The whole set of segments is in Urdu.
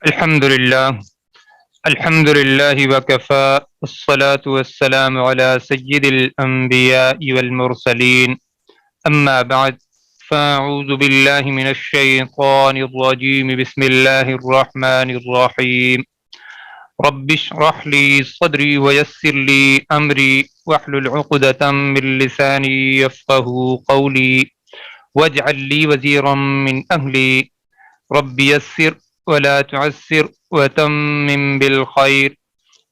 الحمد لله وكفى والصلاة والسلام على سيد الأنبياء والمرسلين أما بعد فأعوذ بالله من الشيطان الرجيم بسم الله الرحمن الرحيم رب اشرح لي صدري ويسر لي أمري واحلل عقدة من لساني يفقه قولي واجعل لي وزيرا من أهلي رب يسر ولا تعسر وتمم بالخير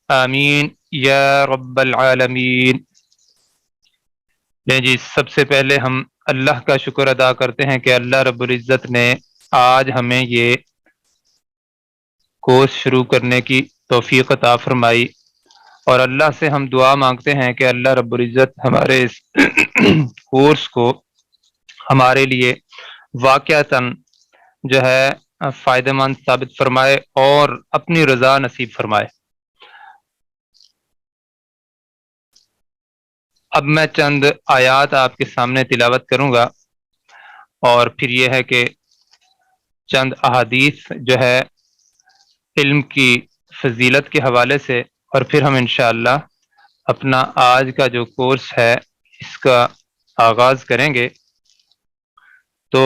آمین یا رب العالمین۔ جی سب سے پہلے ہم اللہ کا شکر ادا کرتے ہیں کہ اللہ رب العزت نے آج ہمیں یہ کورس شروع کرنے کی توفیق عطا فرمائی، اور اللہ سے ہم دعا مانگتے ہیں کہ اللہ رب العزت ہمارے اس کورس کو ہمارے لیے واقعتاً جو ہے فائدہ مند ثابت فرمائے اور اپنی رضا نصیب فرمائے۔ اب میں چند آیات آپ کے سامنے تلاوت کروں گا، اور پھر یہ ہے کہ چند احادیث جو ہے علم کی فضیلت کے حوالے سے، اور پھر ہم انشاءاللہ اپنا آج کا جو کورس ہے اس کا آغاز کریں گے۔ تو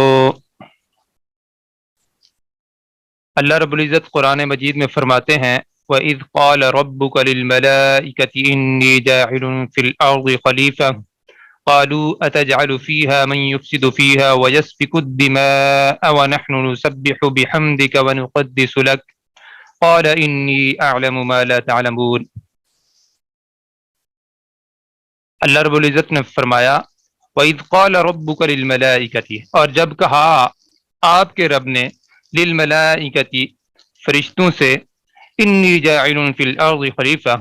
اللہ رب العزت قرآن مجید میں فرماتے ہیں وَإِذْ قَالَ رَبُّكَ لِلْمَلَائِكَةِ إِنِّي جَاعِلٌ فِي الْأَرْضِ خَلِيفَةً قَالُوا أَتَجْعَلُ فِيهَا مَن يُفْسِدُ فِيهَا وَيَسْفِكُ الدِّمَاءَ وَنَحْنُ نُسَبِّحُ بِحَمْدِكَ وَنُقَدِّسُ لَكَ قَالَ إِنِّي أَعْلَمُ مَا لَا تَعْلَمُونَ۔ اللہ رب العزت نے فرمایا وَإِذْ قَالَ رَبُّكَ لِلْمَلَائِكَةِ، اور جب کہا آپ کے رب نے للملائکتی فرشتوں سے انی جاعل فی الارض خلیفہ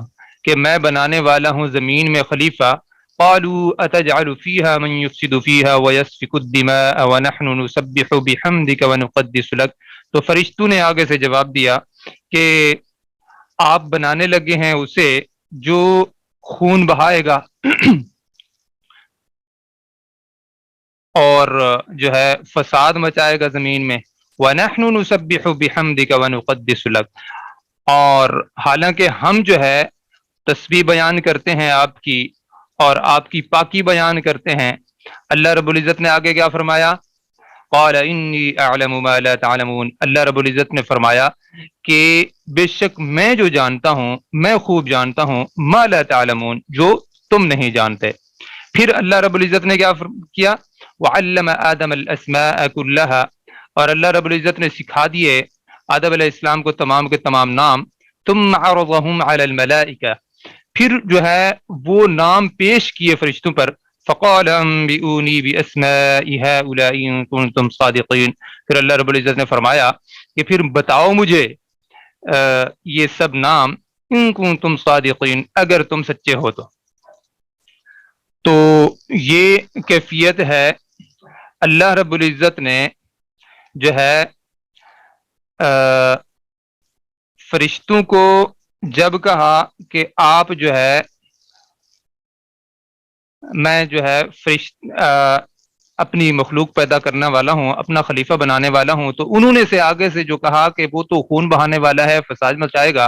کہ میں بنانے والا ہوں زمین میں خلیفہ، قالوا اتجعل فیہا من یفسد فیہا ویسفک الدماء ونحن نسبح بحمدک ونقدس لک، تو فرشتوں نے آگے سے جواب دیا کہ آپ بنانے لگے ہیں اسے جو خون بہائے گا اور جو ہے فساد مچائے گا زمین میں، وَنَحْنُ نُسَبِّحُ بِحَمْدِكَ وَنُقَدِّسُ لَكَ، اور حالانکہ ہم جو ہے تسبیح بیان کرتے ہیں آپ کی اور آپ کی پاکی بیان کرتے ہیں۔ اللہ رب العزت نے آگے کیا فرمایا؟ قَالَ إِنِّي أَعْلَمُ مَا لَا تَعْلَمُونَ، اللہ رب العزت نے فرمایا کہ بے شک میں جو جانتا ہوں، میں خوب جانتا ہوں، مَا لَا تَعْلَمُونَ، جو تم نہیں جانتے۔ پھر اللہ رب العزت نے کیا کیا؟ وَعَلَّمَ آدَمَ الْأَسْمَاءَ كُلَّهَا، اور اللہ رب العزت نے سکھا دیے آدم علیہ السلام کو تمام کے تمام نام، ثُمَّ عَرَضَهُمْ عَلَى الْمَلَائِكَةِ، پھر جو ہے وہ نام پیش کیے فرشتوں پر، فَقَالَ أَنبِئُونِي بِأَسْمَاءِ هَؤُلَاءِ إِن كُنتُمْ صَادِقِينَ، پھر اللہ رب العزت نے فرمایا کہ پھر بتاؤ مجھے یہ سب نام، ان کنتم صادقین، اگر تم سچے ہو تو یہ کیفیت ہے اللہ رب العزت نے جو ہے فرشتوں کو جب کہا کہ آپ جو ہے میں جو ہے اپنی مخلوق پیدا کرنے والا ہوں، اپنا خلیفہ بنانے والا ہوں، تو انہوں نے سے آگے سے جو کہا کہ وہ تو خون بہانے والا ہے، فساد مچائے گا،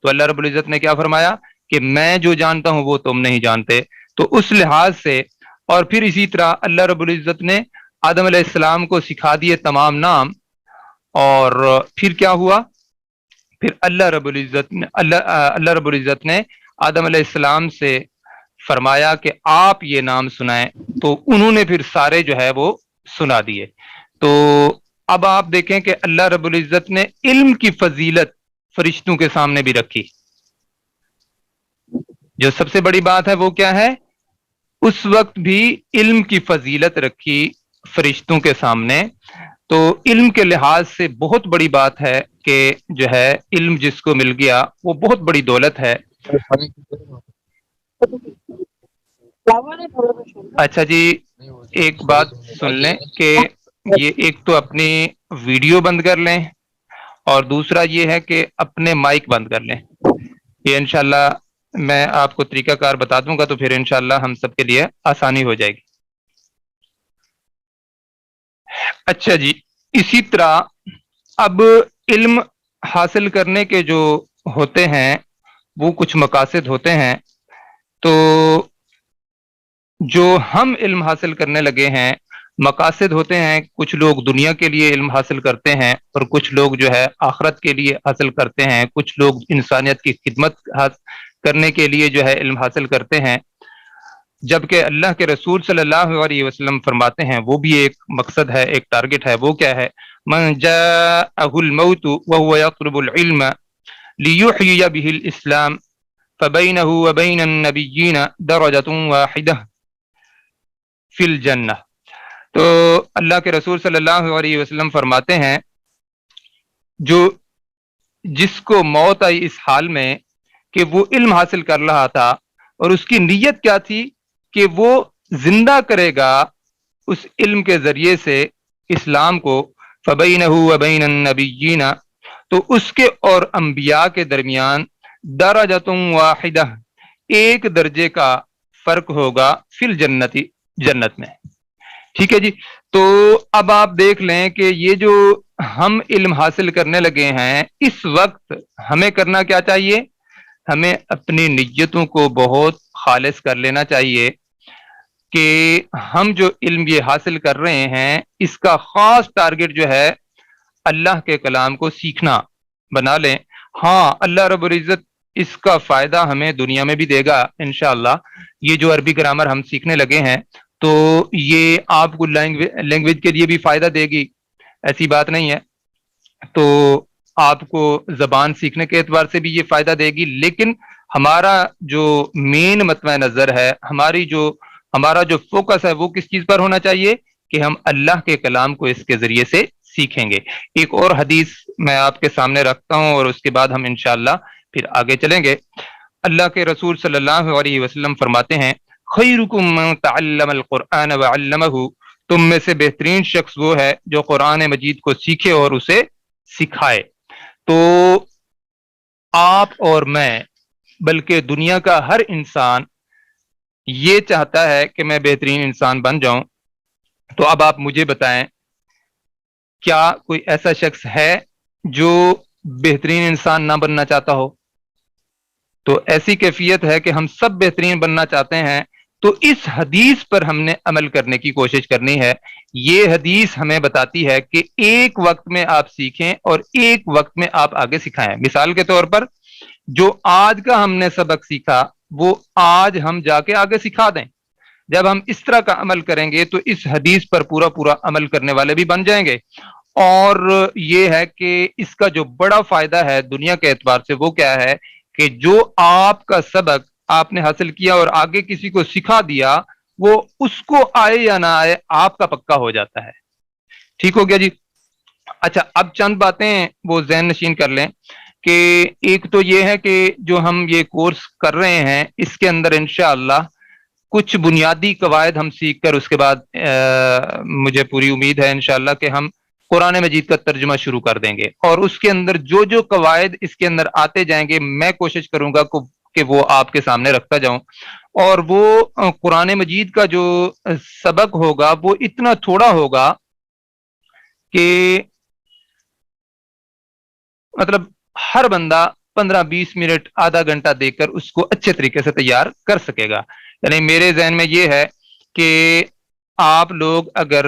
تو اللہ رب العزت نے کیا فرمایا کہ میں جو جانتا ہوں وہ تم نہیں جانتے۔ تو اس لحاظ سے، اور پھر اسی طرح اللہ رب العزت نے آدم علیہ السلام کو سکھا دیے تمام نام، اور پھر کیا ہوا؟ پھر اللہ رب العزت نے آدم علیہ السلام سے فرمایا کہ آپ یہ نام سنائیں، تو انہوں نے پھر سارے جو ہے وہ سنا دیے۔ تو اب آپ دیکھیں کہ اللہ رب العزت نے علم کی فضیلت فرشتوں کے سامنے بھی رکھی۔ جو سب سے بڑی بات ہے وہ کیا ہے؟ اس وقت بھی علم کی فضیلت رکھی فرشتوں کے سامنے، تو علم کے لحاظ سے بہت بڑی بات ہے کہ جو ہے علم جس کو مل گیا وہ بہت بڑی دولت ہے۔ اچھا جی، ایک بات سن لیں کہ یہ ایک تو اپنی ویڈیو بند کر لیں، اور دوسرا یہ ہے کہ اپنے مائک بند کر لیں۔ یہ انشاءاللہ میں آپ کو طریقہ کار بتا دوں گا، تو پھر انشاءاللہ ہم سب کے لیے آسانی ہو جائے گی۔ اچھا جی، اسی طرح اب علم حاصل کرنے کے جو ہوتے ہیں وہ کچھ مقاصد ہوتے ہیں. تو جو ہم علم حاصل کرنے لگے ہیں مقاصد ہوتے ہیں. کچھ لوگ دنیا کے لیے علم حاصل کرتے ہیں اور کچھ لوگ جو ہے آخرت کے لیے حاصل کرتے ہیں. کچھ لوگ انسانیت کی خدمت کرنے کے لیے جو ہے علم حاصل کرتے ہیں. جبکہ اللہ کے رسول صلی اللہ علیہ وسلم فرماتے ہیں وہ بھی ایک مقصد ہے, ایک ٹارگٹ ہے. وہ کیا ہے؟ من جاءه الموت وهو يطلب العلم ليحيي به الاسلام فبينه وبين النبيين درجة واحدة في الجنة. تو اللہ کے رسول صلی اللہ علیہ وسلم فرماتے ہیں جو جس کو موت آئی اس حال میں کہ وہ علم حاصل کر رہا تھا اور اس کی نیت کیا تھی کہ وہ زندہ کرے گا اس علم کے ذریعے سے اسلام کو. فبینہ وبین النبیین, تو اس کے اور انبیاء کے درمیان درجۃ واحدہ, ایک درجے کا فرق ہوگا فی الجنتی, جنت میں. ٹھیک ہے جی. تو اب آپ دیکھ لیں کہ یہ جو ہم علم حاصل کرنے لگے ہیں اس وقت ہمیں کرنا کیا چاہیے؟ ہمیں اپنی نیتوں کو بہت خالص کر لینا چاہیے کہ ہم جو علم یہ حاصل کر رہے ہیں اس کا خاص ٹارگٹ جو ہے اللہ کے کلام کو سیکھنا بنا لیں. ہاں اللہ رب العزت اس کا فائدہ ہمیں دنیا میں بھی دے گا انشاءاللہ. یہ جو عربی گرامر ہم سیکھنے لگے ہیں تو یہ آپ کو لینگویج کے لیے بھی فائدہ دے گی, ایسی بات نہیں ہے. تو آپ کو زبان سیکھنے کے اعتبار سے بھی یہ فائدہ دے گی, لیکن ہمارا جو مین مطمع نظر ہے, ہمارا جو فوکس ہے وہ کس چیز پر ہونا چاہیے کہ ہم اللہ کے کلام کو اس کے ذریعے سے سیکھیں گے. ایک اور حدیث میں آپ کے سامنے رکھتا ہوں اور اس کے بعد ہم انشاءاللہ پھر آگے چلیں گے. اللہ کے رسول صلی اللہ علیہ وسلم فرماتے ہیں خیرکم من تعلم القرآن وعلمہ, تم میں سے بہترین شخص وہ ہے جو قرآن مجید کو سیکھے اور اسے سکھائے. تو آپ اور میں بلکہ دنیا کا ہر انسان یہ چاہتا ہے کہ میں بہترین انسان بن جاؤں. تو اب آپ مجھے بتائیں کیا کوئی ایسا شخص ہے جو بہترین انسان نہ بننا چاہتا ہو؟ تو ایسی کیفیت ہے کہ ہم سب بہترین بننا چاہتے ہیں. تو اس حدیث پر ہم نے عمل کرنے کی کوشش کرنی ہے. یہ حدیث ہمیں بتاتی ہے کہ ایک وقت میں آپ سیکھیں اور ایک وقت میں آپ آگے سکھائیں. مثال کے طور پر جو آج کا ہم نے سبق سیکھا وہ آج ہم جا کے آگے سکھا دیں. جب ہم اس طرح کا عمل کریں گے تو اس حدیث پر پورا عمل کرنے والے بھی بن جائیں گے. اور یہ ہے کہ اس کا جو بڑا فائدہ ہے دنیا کے اعتبار سے وہ کیا ہے کہ جو آپ کا سبق آپ نے حاصل کیا اور آگے کسی کو سکھا دیا وہ اس کو آئے یا نہ آئے آپ کا پکا ہو جاتا ہے. ٹھیک ہو گیا جی. اچھا اب چند باتیں وہ ذہن نشین کر لیں کہ ایک تو یہ ہے کہ جو ہم یہ کورس کر رہے ہیں اس کے اندر انشاءاللہ کچھ بنیادی قواعد ہم سیکھ کر اس کے بعد مجھے پوری امید ہے انشاءاللہ کہ ہم قرآن مجید کا ترجمہ شروع کر دیں گے. اور اس کے اندر جو قواعد اس کے اندر آتے جائیں گے میں کوشش کروں گا کہ وہ آپ کے سامنے رکھتا جاؤں. اور وہ قرآن مجید کا جو سبق ہوگا وہ اتنا تھوڑا ہوگا کہ مطلب ہر بندہ 15-20 منٹ آدھا گھنٹہ دے کر اس کو اچھے طریقے سے تیار کر سکے گا. یعنی میرے ذہن میں یہ ہے کہ آپ لوگ اگر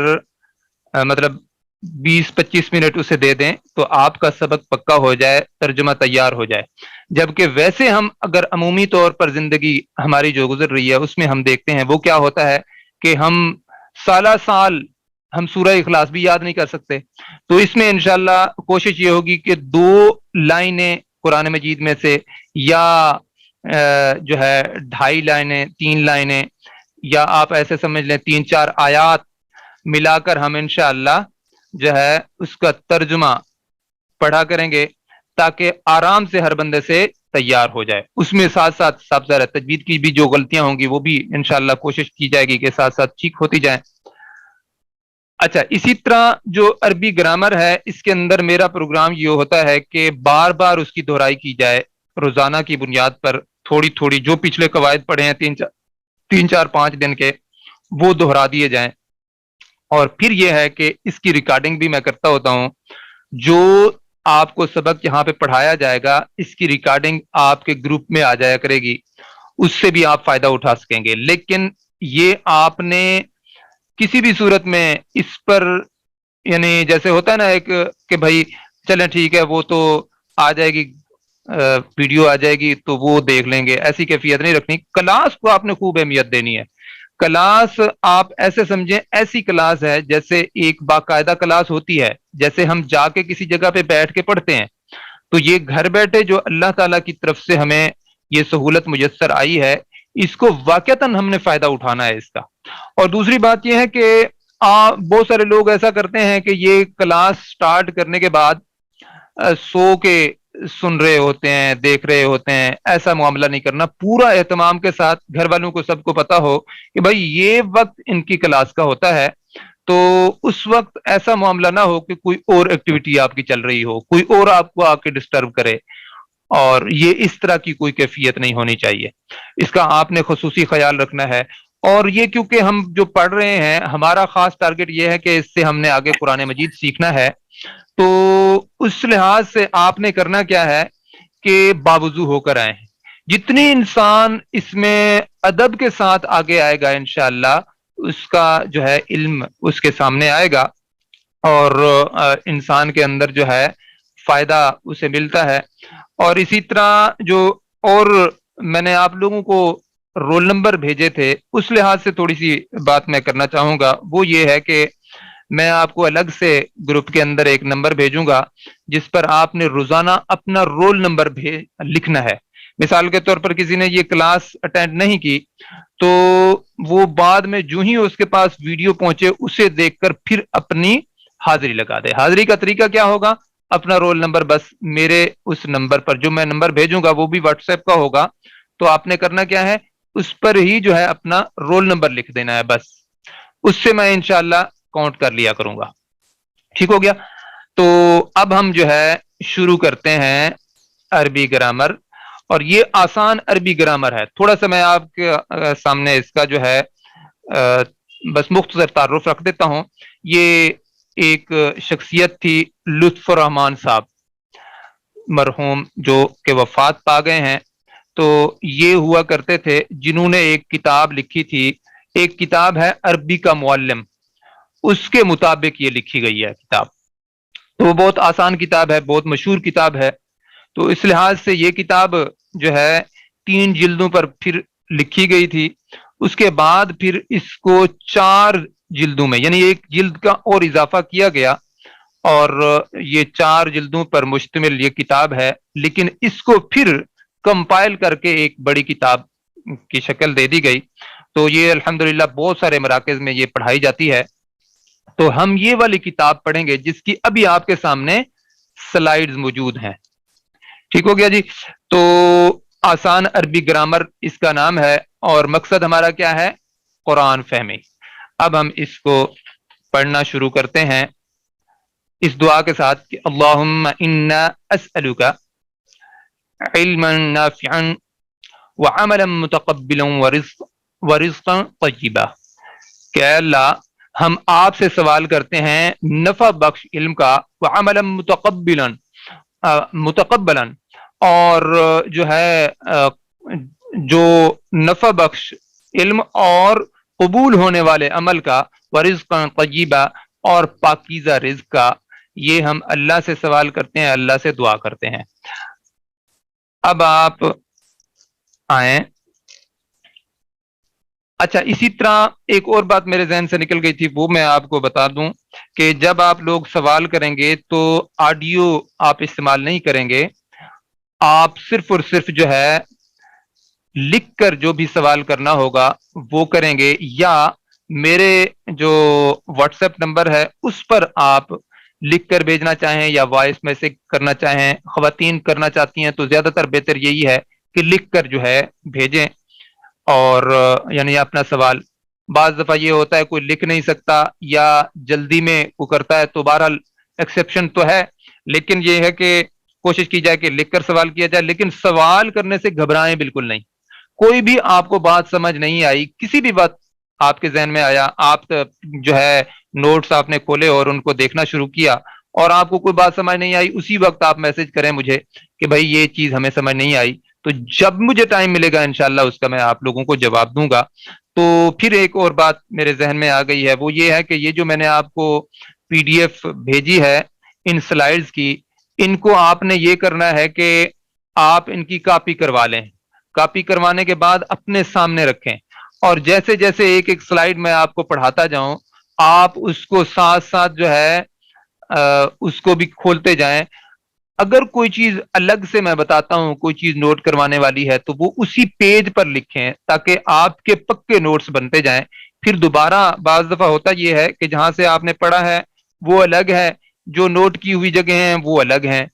مطلب 20-25 منٹ اسے دے دیں تو آپ کا سبق پکا ہو جائے, ترجمہ تیار ہو جائے. جبکہ ویسے ہم اگر عمومی طور پر زندگی ہماری جو گزر رہی ہے اس میں ہم دیکھتے ہیں وہ کیا ہوتا ہے کہ ہم سال ہم سورہ اخلاص بھی یاد نہیں کر سکتے. تو اس میں انشاءاللہ کوشش یہ ہوگی کہ 2 لائنیں قرآن مجید میں سے یا جو ہے 2.5 لائنیں 3 لائنیں یا آپ ایسے سمجھ لیں 3-4 آیات ملا کر ہم انشاءاللہ جو ہے اس کا ترجمہ پڑھا کریں گے تاکہ آرام سے ہر بندے سے تیار ہو جائے. اس میں ساتھ ذرا تجوید کی بھی جو غلطیاں ہوں گی وہ بھی انشاءاللہ کوشش کی جائے گی کہ ساتھ ٹھیک ہوتی جائیں. اچھا اسی طرح جو عربی گرامر ہے اس کے اندر میرا پروگرام یہ ہوتا ہے کہ بار بار اس کی دہرائی کی جائے روزانہ کی بنیاد پر. تھوڑی جو پچھلے قواعد پڑھے ہیں 3-4-5 دن کے وہ دہرا دیے جائیں. اور پھر یہ ہے کہ اس کی ریکارڈنگ بھی میں کرتا ہوتا ہوں. جو آپ کو سبق یہاں پہ پڑھایا جائے گا اس کی ریکارڈنگ آپ کے گروپ میں آ جایا کرے گی، اس سے بھی آپ فائدہ اٹھا سکیں گے. لیکن یہ آپ نے کسی بھی صورت میں اس پر، یعنی جیسے ہوتا ہے نا ایک کہ بھائی چلیں ٹھیک ہے وہ تو آ جائے گی، ویڈیو آ جائے گی تو وہ دیکھ لیں گے، ایسی کیفیت نہیں رکھنی. کلاس کو آپ نے خوب اہمیت دینی ہے. کلاس آپ ایسے سمجھیں ایسی کلاس ہے جیسے ایک باقاعدہ کلاس ہوتی ہے، جیسے ہم جا کے کسی جگہ پہ بیٹھ کے پڑھتے ہیں. تو یہ گھر بیٹھے جو اللہ تعالیٰ کی طرف سے ہمیں یہ سہولت میسر آئی ہے، اس کو واقعتاً ہم نے فائدہ اٹھانا ہے اس کا. اور دوسری بات یہ ہے کہ بہت سارے لوگ ایسا کرتے ہیں کہ یہ کلاس سٹارٹ کرنے کے بعد سو کے سن رہے ہوتے ہیں، دیکھ رہے ہوتے ہیں. ایسا معاملہ نہیں کرنا، پورا اہتمام کے ساتھ گھر والوں کو سب کو پتا ہو کہ بھائی یہ وقت ان کی کلاس کا ہوتا ہے، تو اس وقت ایسا معاملہ نہ ہو کہ کوئی اور ایکٹیویٹی آپ کی چل رہی ہو، کوئی اور آپ کو آ کے ڈسٹرب کرے، اور یہ اس طرح کی کوئی کیفیت نہیں ہونی چاہیے. اس کا آپ نے خصوصی خیال رکھنا ہے. اور یہ کیونکہ ہم جو پڑھ رہے ہیں ہمارا خاص ٹارگٹ یہ ہے کہ اس سے ہم نے آگے قرآن مجید سیکھنا ہے، تو اس لحاظ سے آپ نے کرنا کیا ہے کہ باوضو ہو کر آئے ہیں. جتنی انسان اس میں ادب کے ساتھ آگے آئے گا انشاءاللہ اس کا جو ہے علم اس کے سامنے آئے گا، اور انسان کے اندر جو ہے فائدہ اسے ملتا ہے. اور اسی طرح جو اور میں نے آپ لوگوں کو رول نمبر بھیجے تھے اس لحاظ سے تھوڑی سی بات میں کرنا چاہوں گا. وہ یہ ہے کہ میں آپ کو الگ سے گروپ کے اندر ایک نمبر بھیجوں گا جس پر آپ نے روزانہ اپنا رول نمبر لکھنا ہے. مثال کے طور پر کسی نے یہ کلاس اٹینڈ نہیں کی تو وہ بعد میں جو ہی اس کے پاس ویڈیو پہنچے اسے دیکھ کر پھر اپنی حاضری لگا دے. حاضری کا طریقہ کیا ہوگا؟ اپنا رول نمبر بس میرے اس نمبر پر جو میں نمبر بھیجوں گا وہ بھی واٹس ایپ کا ہوگا، تو آپ نے کرنا کیا ہے اس پر ہی جو ہے اپنا رول نمبر لکھ دینا ہے بس. اس سے میں انشاءاللہ کاؤنٹ کر لیا کروں گا. ٹھیک ہو گیا؟ تو اب ہم جو ہے شروع کرتے ہیں عربی گرامر. اور یہ آسان عربی گرامر ہے. تھوڑا سا میں آپ کے سامنے اس کا جو ہے بس مختصر تعارف رکھ دیتا ہوں. یہ ایک شخصیت تھی لطف الرحمان صاحب مرحوم، جو کہ وفات پا گئے ہیں. تو یہ ہوا کرتے تھے جنہوں نے ایک کتاب لکھی تھی. ایک کتاب ہے عربی کا معلم، اس کے مطابق یہ لکھی گئی ہے کتاب. تو وہ بہت آسان کتاب ہے، بہت مشہور کتاب ہے. تو اس لحاظ سے یہ کتاب جو ہے 3 جلدوں پر پھر لکھی گئی تھی. اس کے بعد پھر اس کو 4 جلدوں میں، یعنی 1 جلد کا اور اضافہ کیا گیا، اور یہ 4 جلدوں پر مشتمل یہ کتاب ہے. لیکن اس کو پھر کمپائل کر کے ایک بڑی کتاب کی شکل دے دی گئی. تو یہ الحمدللہ بہت سارے مراکز میں یہ پڑھائی جاتی ہے. تو ہم یہ والی کتاب پڑھیں گے جس کی ابھی آپ کے سامنے سلائیڈز موجود ہیں. ٹھیک ہو گیا جی؟ تو آسان عربی گرامر اس کا نام ہے، اور مقصد ہمارا کیا ہے؟ قرآن فہمی. اب ہم اس کو پڑھنا شروع کرتے ہیں اس دعا کے ساتھ کہ اللہم انا اسألک علما نافعا وعملا متقبلا ورزقا طیبا. کہ اے اللہ ہم آپ سے سوال کرتے ہیں نفع بخش علم کا، وعملا متقبلا، اور جو ہے جو نفع بخش علم اور قبول ہونے والے عمل کا، ورزقا طیبا، اور پاکیزہ رزق کا. یہ ہم اللہ سے سوال کرتے ہیں، اللہ سے دعا کرتے ہیں. اب آپ آئیں. اچھا، اسی طرح ایک اور بات میرے ذہن سے نکل گئی تھی، وہ میں آپ کو بتا دوں کہ جب آپ لوگ سوال کریں گے تو آڈیو آپ استعمال نہیں کریں گے. آپ صرف اور صرف جو ہے لکھ کر جو بھی سوال کرنا ہوگا وہ کریں گے، یا میرے جو واٹس ایپ نمبر ہے اس پر آپ لکھ کر بھیجنا چاہیں یا وائس میسج کرنا چاہیں. خواتین کرنا چاہتی ہیں تو زیادہ تر بہتر یہی ہے کہ لکھ کر جو ہے بھیجیں، اور یعنی اپنا سوال. بعض دفعہ یہ ہوتا ہے کوئی لکھ نہیں سکتا یا جلدی میں وہ کرتا ہے، تو بہرحال ایکسیپشن تو ہے، لیکن یہ ہے کہ کوشش کی جائے کہ لکھ کر سوال کیا جائے. لیکن سوال کرنے سے گھبرائیں بالکل نہیں. کوئی بھی آپ کو بات سمجھ نہیں آئی، کسی بھی بات آپ کے ذہن میں آیا، آپ جو ہے نوٹس آپ نے کھولے اور ان کو دیکھنا شروع کیا اور آپ کو کوئی بات سمجھ نہیں آئی اسی وقت آپ میسج کریں مجھے کہ بھائی یہ چیز ہمیں سمجھ نہیں آئی، تو جب مجھے ٹائم ملے گا انشاءاللہ اس کا میں آپ لوگوں کو جواب دوں گا۔ تو پھر ایک اور بات میرے ذہن میں آ گئی ہے، وہ یہ ہے کہ یہ جو میں نے آپ کو پی ڈی ایف بھیجی ہے ان سلائیڈز کی، ان کو آپ نے یہ کرنا ہے کہ آپ ان کی کاپی کروا لیں، کاپی کروانے کے بعد اپنے سامنے رکھیں، اور جیسے جیسے ایک ایک سلائیڈ میں آپ کو پڑھاتا جاؤں آپ اس کو ساتھ ساتھ جو ہے اس کو بھی کھولتے جائیں۔ اگر کوئی چیز الگ سے میں بتاتا ہوں، کوئی چیز نوٹ کروانے والی ہے، تو وہ اسی پیج پر لکھیں تاکہ آپ کے پکے نوٹس بنتے جائیں۔ پھر دوبارہ بعض دفعہ ہوتا یہ ہے کہ جہاں سے آپ نے پڑھا ہے وہ الگ ہے، جو نوٹ کی ہوئی جگہ ہیں وہ الگ ہیں،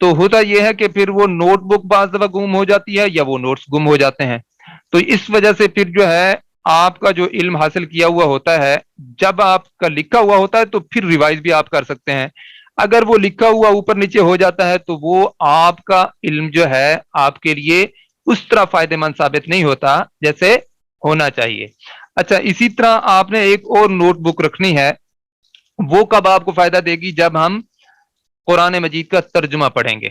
تو ہوتا یہ ہے کہ پھر وہ نوٹ بک بعض دفعہ گم ہو جاتی ہے یا وہ نوٹس گم ہو جاتے ہیں۔ تو اس وجہ سے پھر جو ہے آپ کا جو علم حاصل کیا ہوا ہوتا ہے، جب آپ کا لکھا ہوا ہوتا ہے تو پھر ریوائز بھی آپ کر سکتے ہیں، اگر وہ لکھا ہوا اوپر نیچے ہو جاتا ہے تو وہ آپ کا علم جو ہے آپ کے لیے اس طرح فائدہ مند ثابت نہیں ہوتا جیسے ہونا چاہیے۔ اچھا، اسی طرح آپ نے ایک اور نوٹ بک رکھنی ہے، وہ کب آپ کو فائدہ دے گی؟ جب ہم قرآن مجید کا ترجمہ پڑھیں گے،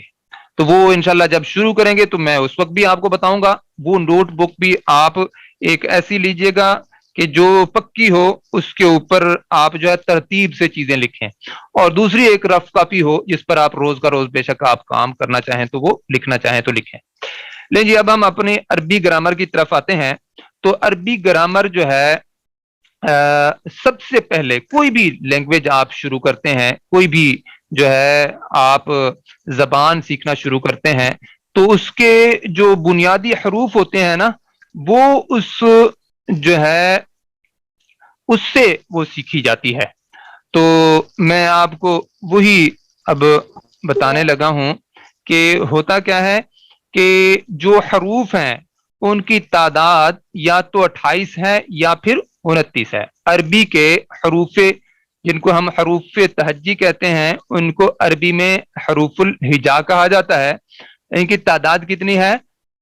تو وہ انشاءاللہ جب شروع کریں گے تو میں اس وقت بھی آپ کو بتاؤں گا۔ وہ نوٹ بک بھی آپ ایک ایسی لیجئے گا کہ جو پکی ہو، اس کے اوپر آپ جو ہے ترتیب سے چیزیں لکھیں، اور دوسری ایک رف کاپی ہو جس پر آپ روز کا روز بے شک آپ کام کرنا چاہیں تو وہ لکھنا چاہیں تو لکھیں۔ لیں جی، اب ہم اپنے عربی گرامر کی طرف آتے ہیں۔ تو عربی گرامر جو ہے سب سے پہلے کوئی بھی لینگویج آپ شروع کرتے ہیں، کوئی بھی جو ہے آپ زبان سیکھنا شروع کرتے ہیں، تو اس کے جو بنیادی حروف ہوتے ہیں نا، وہ اس جو ہے اس سے وہ سیکھی جاتی ہے۔ تو میں آپ کو وہی اب بتانے لگا ہوں کہ ہوتا کیا ہے کہ جو حروف ہیں ان کی تعداد یا تو 28 ہے یا پھر 29 ہے۔ عربی کے حروف جن کو ہم حروف تہجی کہتے ہیں ان کو عربی میں حروف الہجا کہا جاتا ہے۔ ان کی تعداد کتنی ہے؟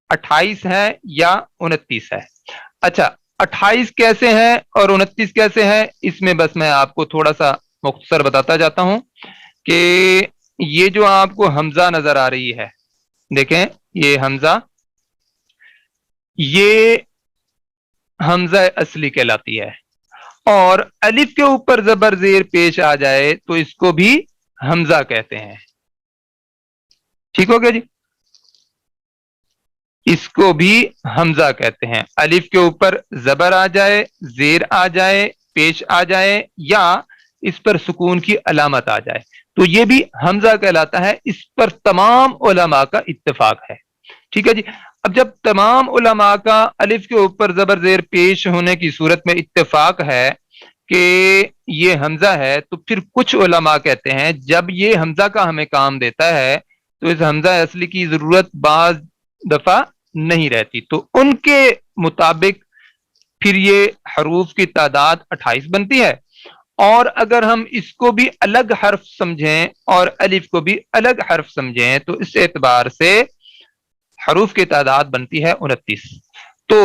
28 ہے یا 29 ہے۔ اچھا، 28 کیسے ہے اور 29 کیسے ہے، اس میں بس میں آپ کو تھوڑا سا مختصر بتاتا جاتا ہوں کہ یہ جو آپ کو حمزہ نظر آ رہی ہے، دیکھیں یہ حمزہ، یہ حمزہ اصلی کہلاتی ہے، اور الف کے اوپر زبر زیر پیش آ جائے تو اس کو بھی حمزہ کہتے ہیں۔ ٹھیک ہو گیا جی؟ اس کو بھی حمزہ کہتے ہیں۔ الف کے اوپر زبر آ جائے، زیر آ جائے، پیش آ جائے، یا اس پر سکون کی علامت آ جائے تو یہ بھی حمزہ کہلاتا ہے۔ اس پر تمام علماء کا اتفاق ہے۔ ٹھیک ہے جی؟ اب جب تمام علماء کا الف کے اوپر زبر زیر پیش ہونے کی صورت میں اتفاق ہے کہ یہ حمزہ ہے، تو پھر کچھ علماء کہتے ہیں جب یہ حمزہ کا ہمیں کام دیتا ہے تو اس حمزہ اصلی کی ضرورت بعض دفعہ نہیں رہتی، تو ان کے مطابق پھر یہ حروف کی تعداد 28 بنتی ہے۔ اور اگر ہم اس کو بھی الگ حرف سمجھیں اور الف کو بھی الگ حرف سمجھیں تو اس اعتبار سے حروف کی تعداد بنتی ہے 29۔ تو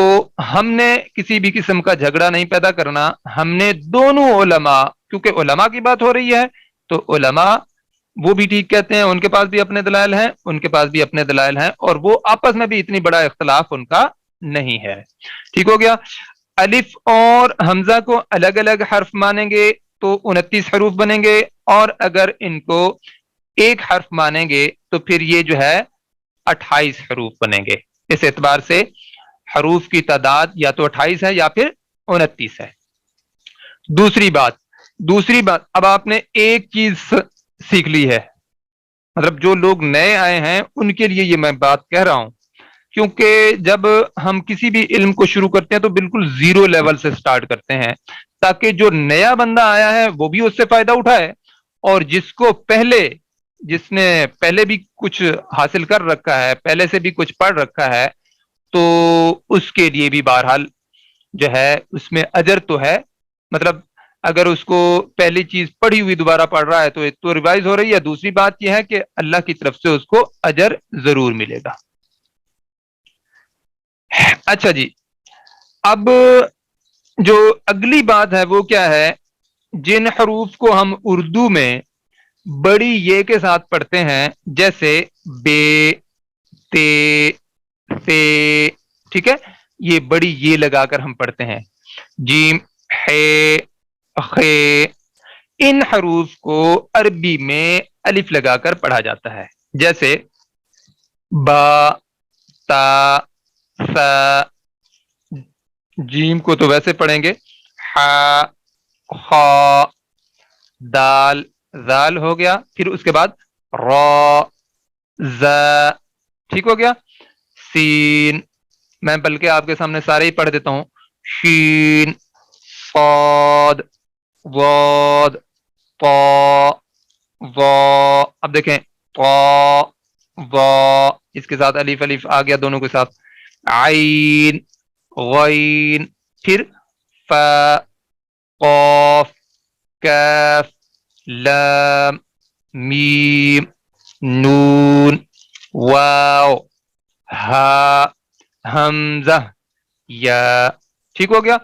ہم نے کسی بھی قسم کا جھگڑا نہیں پیدا کرنا، ہم نے دونوں علماء، کیونکہ علماء کی بات ہو رہی ہے تو علماء وہ بھی ٹھیک کہتے ہیں، ان کے پاس بھی اپنے دلائل ہیں، ان کے پاس بھی اپنے دلائل ہیں، اور وہ آپس میں بھی اتنی بڑا اختلاف ان کا نہیں ہے۔ ٹھیک ہو گیا؟ الف اور حمزہ کو الگ الگ حرف مانیں گے تو 29 حروف بنیں گے، اور اگر ان کو ایک حرف مانیں گے تو پھر یہ جو ہے 28 حروف بنیں گے۔ اس اعتبار سے حروف کی تعداد یا تو 28 ہے یا پھر 29 ہے۔ دوسری بات اب آپ نے ایک چیز سیکھ لی ہے، مطلب جو لوگ نئے آئے ہیں ان کے لیے یہ میں بات کہہ رہا ہوں، کیونکہ جب ہم کسی بھی علم کو شروع کرتے ہیں تو بالکل زیرو لیول سے سٹارٹ کرتے ہیں، تاکہ جو نیا بندہ آیا ہے وہ بھی اس سے فائدہ اٹھائے، اور جس نے پہلے بھی کچھ حاصل کر رکھا ہے، پہلے سے بھی کچھ پڑھ رکھا ہے، تو اس کے لیے بھی بہرحال جو ہے اس میں اجر تو ہے۔ مطلب اگر اس کو پہلی چیز پڑھی ہوئی دوبارہ پڑھ رہا ہے تو ایک تو ریوائز ہو رہی ہے، دوسری بات یہ ہے کہ اللہ کی طرف سے اس کو اجر ضرور ملے گا۔ اچھا جی، اب جو اگلی بات ہے وہ کیا ہے؟ جن حروف کو ہم اردو میں بڑی یہ کے ساتھ پڑھتے ہیں، جیسے بے، تے، سے، ٹھیک ہے، یہ بڑی یہ لگا کر ہم پڑھتے ہیں. جیم، ہے، خے، ان حروف کو عربی میں الف لگا کر پڑھا جاتا ہے، جیسے با، تا، سا. جیم کو تو ویسے پڑھیں گے، ہا، خا، دال، زال ہو گیا، پھر اس کے بعد را، ز، ٹھیک ہو گیا. سین، میں بلکہ آپ کے سامنے سارے ہی پڑھ دیتا ہوں، شین، صاد، واد، طا، وا. اب دیکھیں طا، وا، اس کے ساتھ الف الف آ گیا دونوں کے ساتھ، عین، غین، پھر فا، قاف، کاف، لام، میم، نون، واو، ہا، حمزہ، یا. ٹھیک ہو گیا.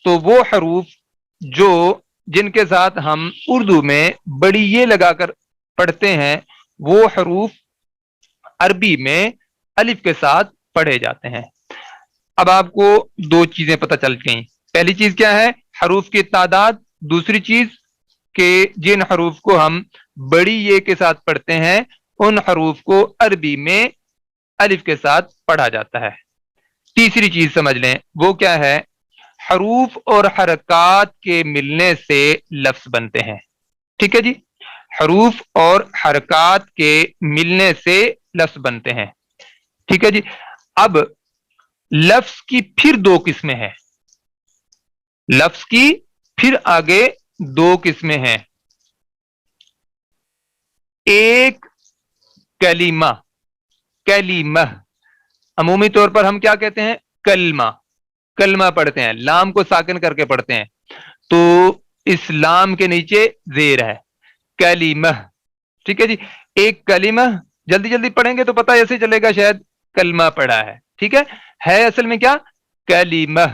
تو وہ حروف جو جن کے ساتھ ہم اردو میں بڑی یہ لگا کر پڑھتے ہیں، وہ حروف عربی میں الف کے ساتھ پڑھے جاتے ہیں. اب آپ کو دو چیزیں پتہ چل گئیں. پہلی چیز کیا ہے؟ حروف کی تعداد. دوسری چیز کہ جن حروف کو ہم بڑی یہ کے ساتھ پڑھتے ہیں ان حروف کو عربی میں الف کے ساتھ پڑھا جاتا ہے. تیسری چیز سمجھ لیں، وہ کیا ہے؟ حروف اور حرکات کے ملنے سے لفظ بنتے ہیں. ٹھیک ہے جی، حروف اور حرکات کے ملنے سے لفظ بنتے ہیں. ٹھیک ہے جی. اب لفظ کی پھر دو قسمیں ہیں. لفظ کی پھر آگے دو قسمیں ہیں. ایک کلمہ، کلمہ، عمومی طور پر ہم کیا کہتے ہیں؟ کلمہ. کلمہ پڑھتے ہیں، لام کو ساکن کر کے پڑھتے ہیں، تو اس لام کے نیچے زیر ہے، کلمہ. ٹھیک ہے جی. ایک کلمہ، جلدی جلدی پڑھیں گے تو پتہ ایسے چلے گا شاید کلمہ پڑھا ہے. ٹھیک ہے اصل میں کیا؟ کلمہ.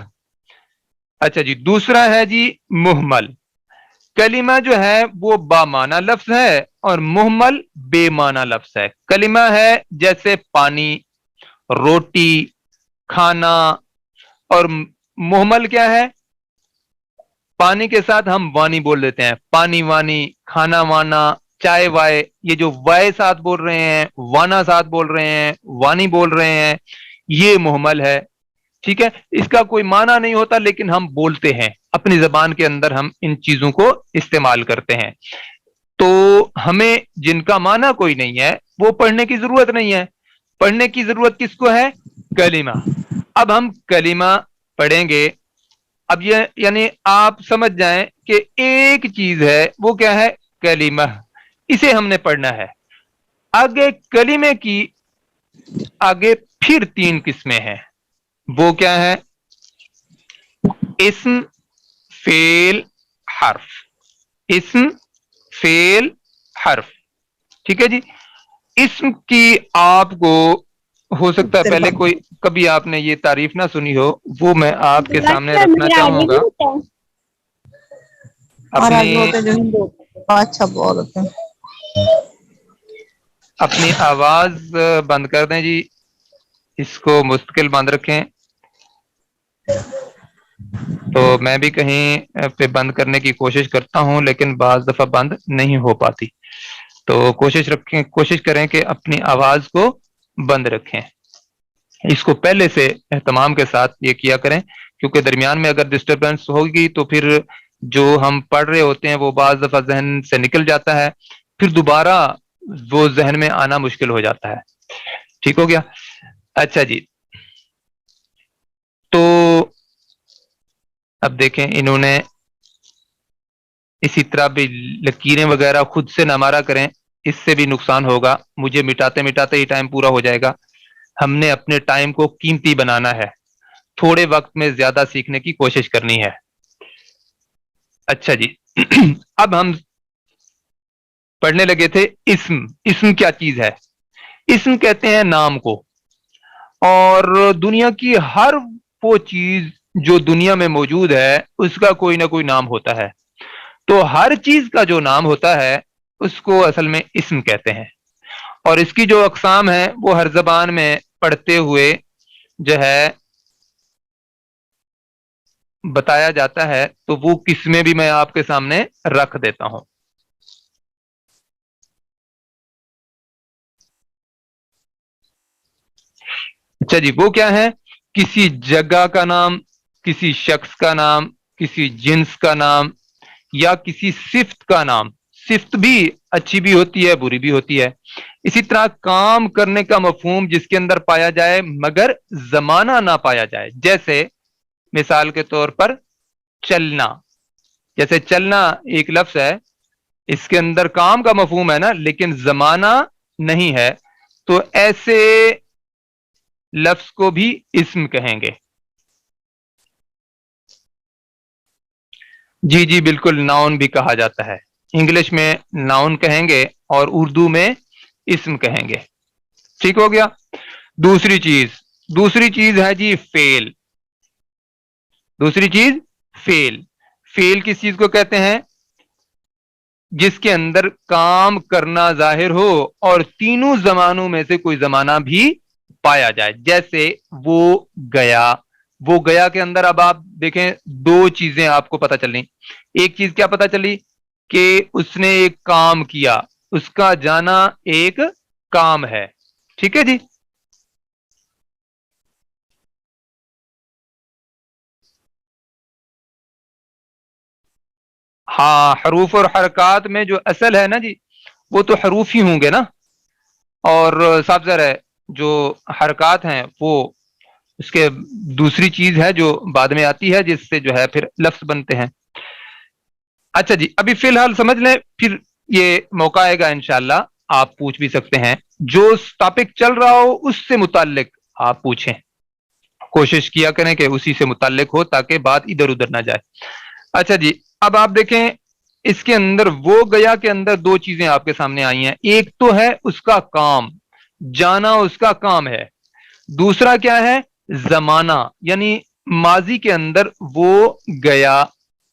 اچھا جی، دوسرا ہے جی محمل. کلمہ جو ہے وہ با معنی لفظ ہے اور محمل بے معنی لفظ ہے. کلمہ ہے جیسے پانی، روٹی، کھانا. اور محمل کیا ہے؟ پانی کے ساتھ ہم وانی بول دیتے ہیں، پانی وانی، کھانا وانا، چائے وائے. یہ جو وائے ساتھ بول رہے ہیں، وانا ساتھ بول رہے ہیں، وانی بول رہے ہیں، یہ محمل ہے. ٹھیک ہے، اس کا کوئی معنی نہیں ہوتا لیکن ہم بولتے ہیں، اپنی زبان کے اندر ہم ان چیزوں کو استعمال کرتے ہیں. تو ہمیں جن کا معنی کوئی نہیں ہے وہ پڑھنے کی ضرورت نہیں ہے. پڑھنے کی ضرورت کس کو ہے؟ کلمہ. اب ہم کلمہ پڑھیں گے. اب یہ یعنی آپ سمجھ جائیں کہ ایک چیز ہے، وہ کیا ہے؟ کلمہ. اسے ہم نے پڑھنا ہے. آگے کلمے کی آگے پھر تین قسمیں ہیں. وہ کیا ہے؟ اسم، فعل، حرف. اسم، فعل، حرف. ٹھیک ہے جی. اسم کی آپ کو ہو سکتا ہے پہلے کوئی کبھی آپ نے یہ تعریف نہ سنی ہو، وہ میں آپ کے سامنے رکھنا چاہوں گا. اپنی اچھا بولتے ہیں. اپنی آواز بند کر دیں جی، اس کو مستقل بند رکھیں. تو میں بھی کہیں پہ بند کرنے کی کوشش کرتا ہوں لیکن بعض دفعہ بند نہیں ہو پاتی. تو کوشش کریں کہ اپنی آواز کو بند رکھیں. اس کو پہلے سے اہتمام کے ساتھ یہ کیا کریں، کیونکہ درمیان میں اگر ڈسٹربنس ہوگی تو پھر جو ہم پڑھ رہے ہوتے ہیں وہ بعض دفعہ ذہن سے نکل جاتا ہے، پھر دوبارہ وہ ذہن میں آنا مشکل ہو جاتا ہے. ٹھیک ہو گیا. اچھا جی، تو اب دیکھیں انہوں نے اسی طرح بھی لکیریں وغیرہ خود سے نہ مارا کریں، اس سے بھی نقصان ہوگا. مجھے مٹاتے مٹاتے ہی ٹائم پورا ہو جائے گا. ہم نے اپنے ٹائم کو قیمتی بنانا ہے، تھوڑے وقت میں زیادہ سیکھنے کی کوشش کرنی ہے. اچھا جی، اب ہم پڑھنے لگے تھے اسم. اسم کیا چیز ہے؟ اسم کہتے ہیں نام کو. اور دنیا کی ہر وہ چیز جو دنیا میں موجود ہے اس کا کوئی نہ کوئی نام ہوتا ہے. تو ہر چیز کا جو نام ہوتا ہے اس کو اصل میں اسم کہتے ہیں، اور اس کی جو اقسام ہیں وہ ہر زبان میں پڑھتے ہوئے جو ہے بتایا جاتا ہے، تو وہ قسمیں بھی میں آپ کے سامنے رکھ دیتا ہوں۔ اچھا جی، وہ کیا ہے؟ کسی جگہ کا نام، کسی شخص کا نام، کسی جنس کا نام، یا کسی صفت کا نام۔ صفت بھی اچھی بھی ہوتی ہے، بری بھی ہوتی ہے۔ اسی طرح کام کرنے کا مفہوم جس کے اندر پایا جائے مگر زمانہ نہ پایا جائے، جیسے مثال کے طور پر چلنا۔ جیسے چلنا ایک لفظ ہے، اس کے اندر کام کا مفہوم ہے نا، لیکن زمانہ نہیں ہے، تو ایسے لفظ کو بھی اسم کہیں گے۔ جی جی بالکل، ناؤن بھی کہا جاتا ہے۔ انگلش میں ناؤن کہیں گے اور اردو میں اسم کہیں گے۔ ٹھیک ہو گیا۔ دوسری چیز ہے جی فعل۔ دوسری چیز فعل۔ فعل کس چیز کو کہتے ہیں؟ جس کے اندر کام کرنا ظاہر ہو اور تینوں زمانوں میں سے کوئی زمانہ بھی پایا جائے، جیسے وہ گیا۔ وہ گیا کے اندر اب آپ دیکھیں دو چیزیں آپ کو پتہ چلیں۔ ایک چیز کیا پتہ چلی؟ کہ اس نے ایک کام کیا، اس کا جانا ایک کام ہے۔ ٹھیک ہے جی۔ ہاں، حروف اور حرکات میں جو اصل ہے نا جی، وہ تو حروف ہی ہوں گے نا، اور صاف ظاہر ہے جو حرکات ہیں وہ اس کے دوسری چیز ہے جو بعد میں آتی ہے، جس سے جو ہے پھر لفظ بنتے ہیں۔ اچھا جی، ابھی فی الحال سمجھ لیں، پھر یہ موقع آئے گا انشاءاللہ آپ پوچھ بھی سکتے ہیں، جو ٹاپک چل رہا ہو اس سے متعلق آپ پوچھیں، کوشش کیا کریں کہ اسی سے متعلق ہو تاکہ بات ادھر ادھر نہ جائے۔ اچھا جی، اب آپ دیکھیں اس کے اندر وہ گیا کے اندر دو چیزیں آپ کے سامنے آئی ہیں۔ ایک تو ہے اس کا کام، جانا اس کا کام ہے۔ دوسرا کیا ہے؟ زمانہ، یعنی ماضی کے اندر وہ گیا۔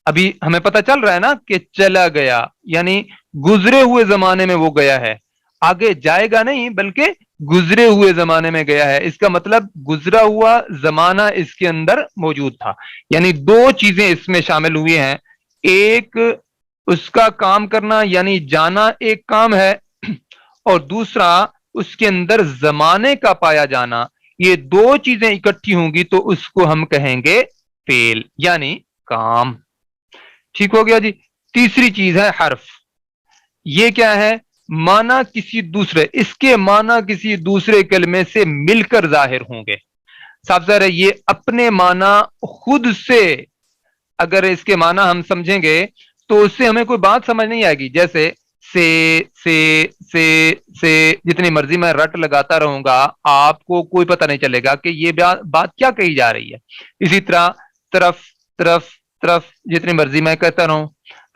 ابھی ہمیں پتہ چل رہا ہے نا کہ چلا گیا، یعنی گزرے ہوئے زمانے میں وہ گیا ہے، آگے جائے گا نہیں بلکہ گزرے ہوئے زمانے میں گیا ہے۔ اس کا مطلب گزرا ہوا زمانہ اس کے اندر موجود تھا، یعنی دو چیزیں اس میں شامل ہوئی ہیں۔ ایک اس کا کام کرنا یعنی جانا ایک کام ہے، اور دوسرا اس کے اندر زمانے کا پایا جانا۔ یہ دو چیزیں اکٹھی ہوں گی تو اس کو ہم کہیں گے فعل، یعنی کام۔ ٹھیک ہو گیا جی۔ تیسری چیز ہے حرف۔ یہ کیا ہے؟ معنی کسی دوسرے، اس کے معنی کسی دوسرے کلمے سے مل کر ظاہر ہوں گے۔ صاف ظاہر ہے یہ اپنے معنی خود سے اگر اس کے معنی ہم سمجھیں گے تو اس سے ہمیں کوئی بات سمجھ نہیں آئے گی۔ جیسے سے جتنی مرضی میں رٹ لگاتا رہوں گا آپ کو کوئی پتہ نہیں چلے گا کہ یہ بات کیا کہی جا رہی ہے۔ اسی طرح طرف طرف طرف جتنی مرضی میں کہتا رہوں،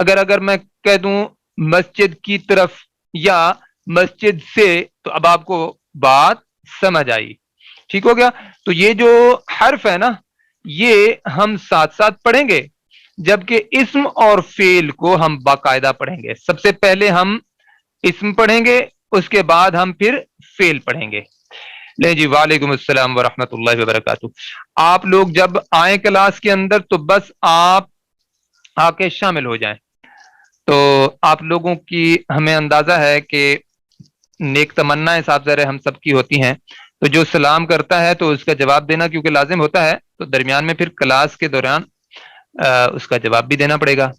اگر میں کہہ دوں مسجد کی طرف یا مسجد سے، تو اب آپ کو بات سمجھ آئی۔ ٹھیک ہو گیا۔ تو یہ جو حرف ہے نا، یہ ہم ساتھ ساتھ پڑھیں گے، جبکہ اسم اور فعل کو ہم باقاعدہ پڑھیں گے۔ سب سے پہلے ہم اسم پڑھیں گے، اس کے بعد ہم پھر فعل پڑھیں گے۔ لیں جی، وعلیکم السلام ورحمۃ اللہ وبرکاتہ۔ آپ لوگ جب آئیں کلاس کے اندر تو بس آپ آ کے شامل ہو جائیں۔ تو آپ لوگوں کی ہمیں اندازہ ہے کہ نیک تمنائیں صاحب ظاہر ہم سب کی ہوتی ہیں، تو جو سلام کرتا ہے تو اس کا جواب دینا کیونکہ لازم ہوتا ہے، تو درمیان میں پھر کلاس کے دوران اس کا جواب بھی دینا پڑے گا۔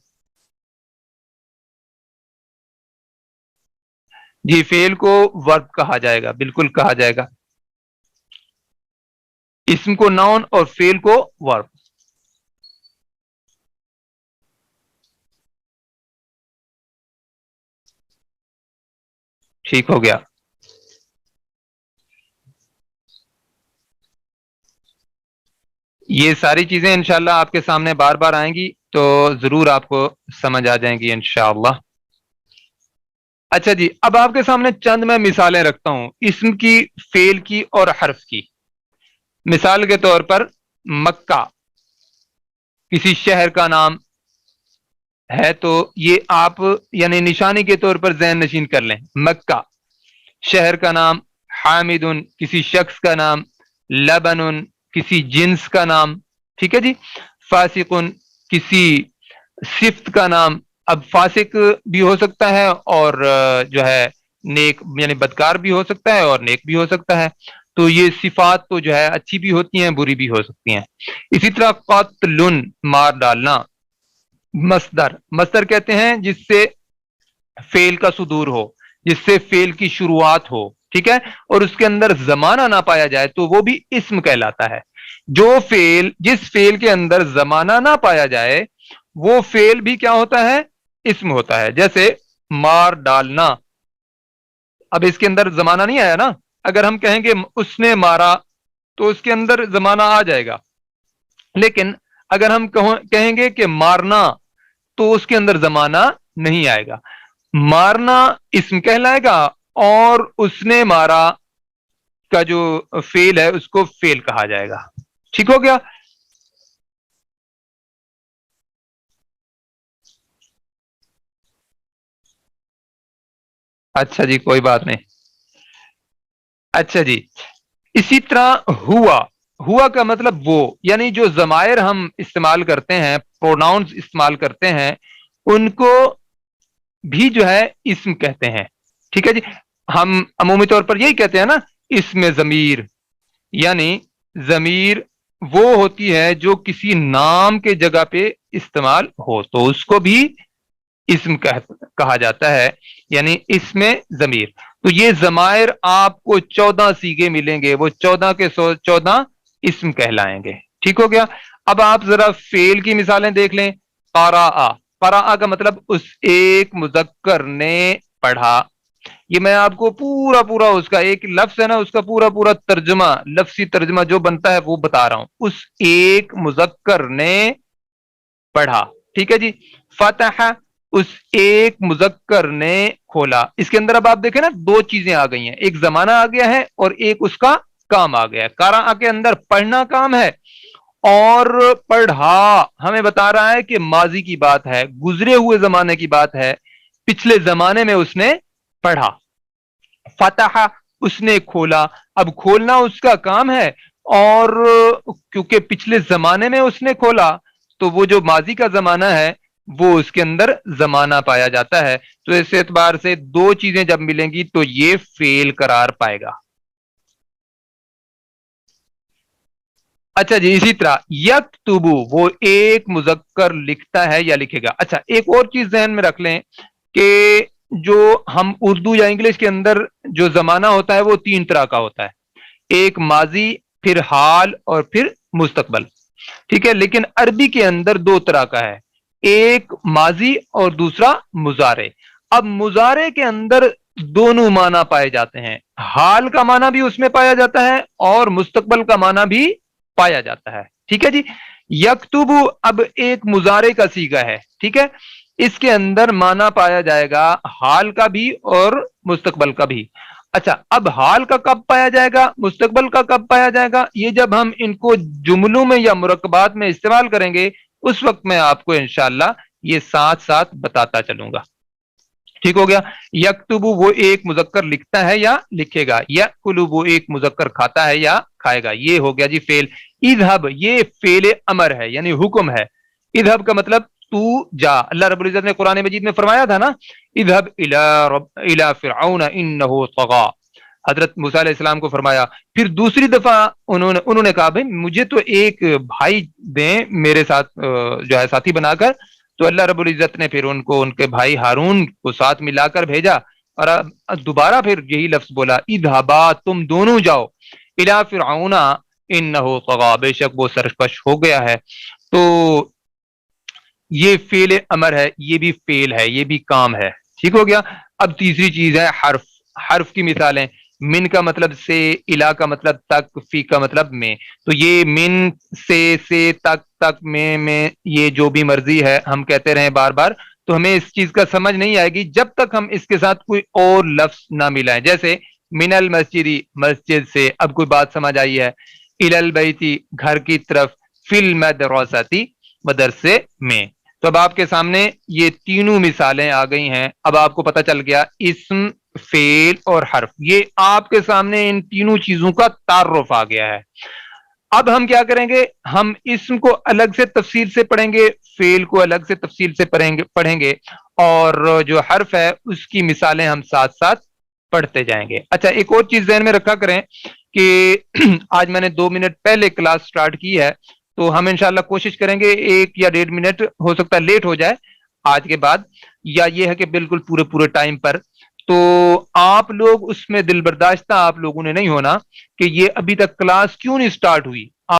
جی، فعل کو ورب کہا جائے گا، بالکل کہا جائے گا، اسم کو ناؤن اور فعل کو ورب۔ ٹھیک ہو گیا۔ یہ ساری چیزیں انشاءاللہ آپ کے سامنے بار بار آئیں گی تو ضرور آپ کو سمجھ آ جائیں گی انشاءاللہ۔ اچھا جی، اب آپ کے سامنے چند میں مثالیں رکھتا ہوں، اسم کی، فعل کی اور حرف کی۔ مثال کے طور پر مکہ کسی شہر کا نام ہے تو یہ آپ یعنی نشانی کے طور پر ذہن نشین کر لیں. مکہ شہر کا نام، حامد کسی شخص کا نام، لبن کسی جنس کا نام، ٹھیک ہے جی. فاسق کسی صفت کا نام. اب فاسق بھی ہو سکتا ہے اور جو ہے نیک یعنی بدکار بھی ہو سکتا ہے اور نیک بھی ہو سکتا ہے. تو یہ صفات تو جو ہے اچھی بھی ہوتی ہیں بری بھی ہو سکتی ہیں. اسی طرح قتل مار ڈالنا. مصدر کہتے ہیں جس سے فعل کا صدور ہو، جس سے فعل کی شروعات ہو، ٹھیک ہے، اور اس کے اندر زمانہ نہ پایا جائے تو وہ بھی اسم کہلاتا ہے. جس فعل کے اندر زمانہ نہ پایا جائے وہ فعل بھی کیا ہوتا ہے؟ اسم ہوتا ہے. جیسے مار ڈالنا، اب اس کے اندر زمانہ نہیں آیا نا. اگر ہم کہیں گے اس نے مارا تو اس کے اندر زمانہ آ جائے گا، لیکن اگر ہم کہیں گے کہ مارنا تو اس کے اندر زمانہ نہیں آئے گا. مارنا اسم کہلائے گا اور اس نے مارا کا جو فعل ہے اس کو فعل کہا جائے گا. ٹھیک ہو گیا؟ اچھا جی، کوئی بات نہیں. اچھا جی، اسی طرح ہوا کا مطلب وہ، یعنی جو ضمائر ہم استعمال کرتے ہیں، پروناؤنز استعمال کرتے ہیں، ان کو بھی جو ہے اسم کہتے ہیں. ٹھیک ہے جی. ہم عمومی طور پر یہی کہتے ہیں نا، اسم ضمیر. یعنی ضمیر وہ ہوتی ہے جو کسی نام کے جگہ پہ استعمال ہو تو اس کو بھی اسم کہا جاتا ہے، یعنی اسم ضمیر. تو یہ ضمائر آپ کو 14 صیغے ملیں گے، وہ 14 کے 14 اسم کہلائیں گے. ٹھیک ہو گیا؟ اب آپ ذرا فعل کی مثالیں دیکھ لیں. قرأ کا مطلب اس ایک مذکر نے پڑھا. یہ میں آپ کو پورا اس کا ایک لفظ ہے نا، اس کا پورا ترجمہ، لفظی ترجمہ جو بنتا ہے وہ بتا رہا ہوں. اس ایک مذکر نے پڑھا. ٹھیک ہے جی. فتح اس ایک مذکر نے کھولا. اس کے اندر اب آپ دیکھیں نا، دو چیزیں آ گئی ہیں، ایک زمانہ آ گیا ہے اور ایک اس کا کام آ گیا ہے. قرأ کے اندر پڑھنا کام ہے اور پڑھا ہمیں بتا رہا ہے کہ ماضی کی بات ہے، گزرے ہوئے زمانے کی بات ہے، پچھلے زمانے میں اس نے پڑھا. فتح اس نے کھولا. اب کھولنا اس کا کام ہے اور کیونکہ پچھلے زمانے میں اس نے کھولا تو وہ جو ماضی کا زمانہ ہے وہ اس کے اندر زمانہ پایا جاتا ہے. تو اس اعتبار سے دو چیزیں جب ملیں گی تو یہ فعل قرار پائے گا. اچھا جی، اسی طرح یکتبو وہ ایک مذکر لکھتا ہے یا لکھے گا. اچھا، ایک اور چیز ذہن میں رکھ لیں کہ جو ہم اردو یا انگلش کے اندر جو زمانہ ہوتا ہے وہ تین طرح کا ہوتا ہے، ایک ماضی، پھر حال اور پھر مستقبل. ٹھیک ہے، لیکن عربی کے اندر دو طرح کا ہے، ایک ماضی اور دوسرا مضارع. اب مضارع کے اندر دونوں معنی پائے جاتے ہیں، حال کا معنی بھی اس میں پایا جاتا ہے اور مستقبل کا معنی بھی پایا جاتا ہے. ٹھیک ہے جی. یکتب اب ایک مضارع کا صیغہ ہے، ٹھیک ہے، اس کے اندر معنی پایا جائے گا حال کا بھی اور مستقبل کا بھی. اچھا، اب حال کا کب پایا جائے گا، مستقبل کا کب پایا جائے گا، یہ جب ہم ان کو جملوں میں یا مرکبات میں استعمال کریں گے اس وقت میں آپ کو انشاءاللہ یہ ساتھ ساتھ بتاتا چلوں گا. ٹھیک ہو گیا. یکتب وہ ایک مذکر لکھتا ہے یا لکھے گا. یاکل وہ ایک مذکر کھاتا ہے یا کھائے گا. یہ ہو گیا جی فعل. اذهب یہ فعل امر ہے یعنی حکم ہے. اذهب کا مطلب تو جا. اللہ رب العزت نے قرآن مجید میں فرمایا تھا نا، اذهب الى فرعون انه طغى. حضرت موسیٰ علیہ السلام کو فرمایا. پھر دوسری دفعہ انہوں نے کہا بھائی مجھے تو ایک بھائی دیں میرے ساتھ جو ہے ساتھی بنا کر. تو اللہ رب العزت نے پھر ان کو ان کے بھائی ہارون کو ساتھ ملا کر بھیجا اور دوبارہ پھر یہی لفظ بولا، اذهبا تم دونوں جاؤ، الى فرعون انه طغى بے شک وہ سرکش ہو گیا ہے. تو یہ فعل امر ہے، یہ بھی فعل ہے، یہ بھی کام ہے. ٹھیک ہو گیا. اب تیسری چیز ہے حرف. حرف کی مثالیں، من کا مطلب سے، الا کا مطلب تک، فی کا مطلب میں. تو یہ من سے تک میں یہ جو بھی مرضی ہے ہم کہتے رہیں بار بار تو ہمیں اس چیز کا سمجھ نہیں آئے گی جب تک ہم اس کے ساتھ کوئی اور لفظ نہ ملائیں. جیسے من المسجدی مسجد سے، اب کوئی بات سمجھ آئی ہے. الی البیتی گھر کی طرف، فی المدرستی مدرسے میں. تو اب آپ کے سامنے یہ تینوں مثالیں آ گئی ہیں. اب آپ کو پتہ چل گیا اسم، فعل اور حرف، یہ آپ کے سامنے ان تینوں چیزوں کا تعارف آ گیا ہے. اب ہم کیا کریں گے، ہم اسم کو الگ سے تفصیل سے پڑھیں گے، فعل کو الگ سے تفصیل سے پڑھیں گے اور جو حرف ہے اس کی مثالیں ہم ساتھ ساتھ پڑھتے جائیں گے. اچھا، ایک اور چیز ذہن میں رکھا کریں کہ آج میں نے 2 منٹ پہلے کلاس سٹارٹ کی ہے، تو ہم انشاءاللہ کوشش کریں گے 1 یا 1.5 منٹ، ہو سکتا ہے لیٹ ہو جائے آج کے بعد، یا یہ ہے کہ بالکل پورے ٹائم پر. تو آپ لوگ اس میں دل برداشتہ آپ لوگوں نے نہیں ہونا کہ یہ ابھی تک کلاس کیوں نہیں سٹارٹ ہوئی.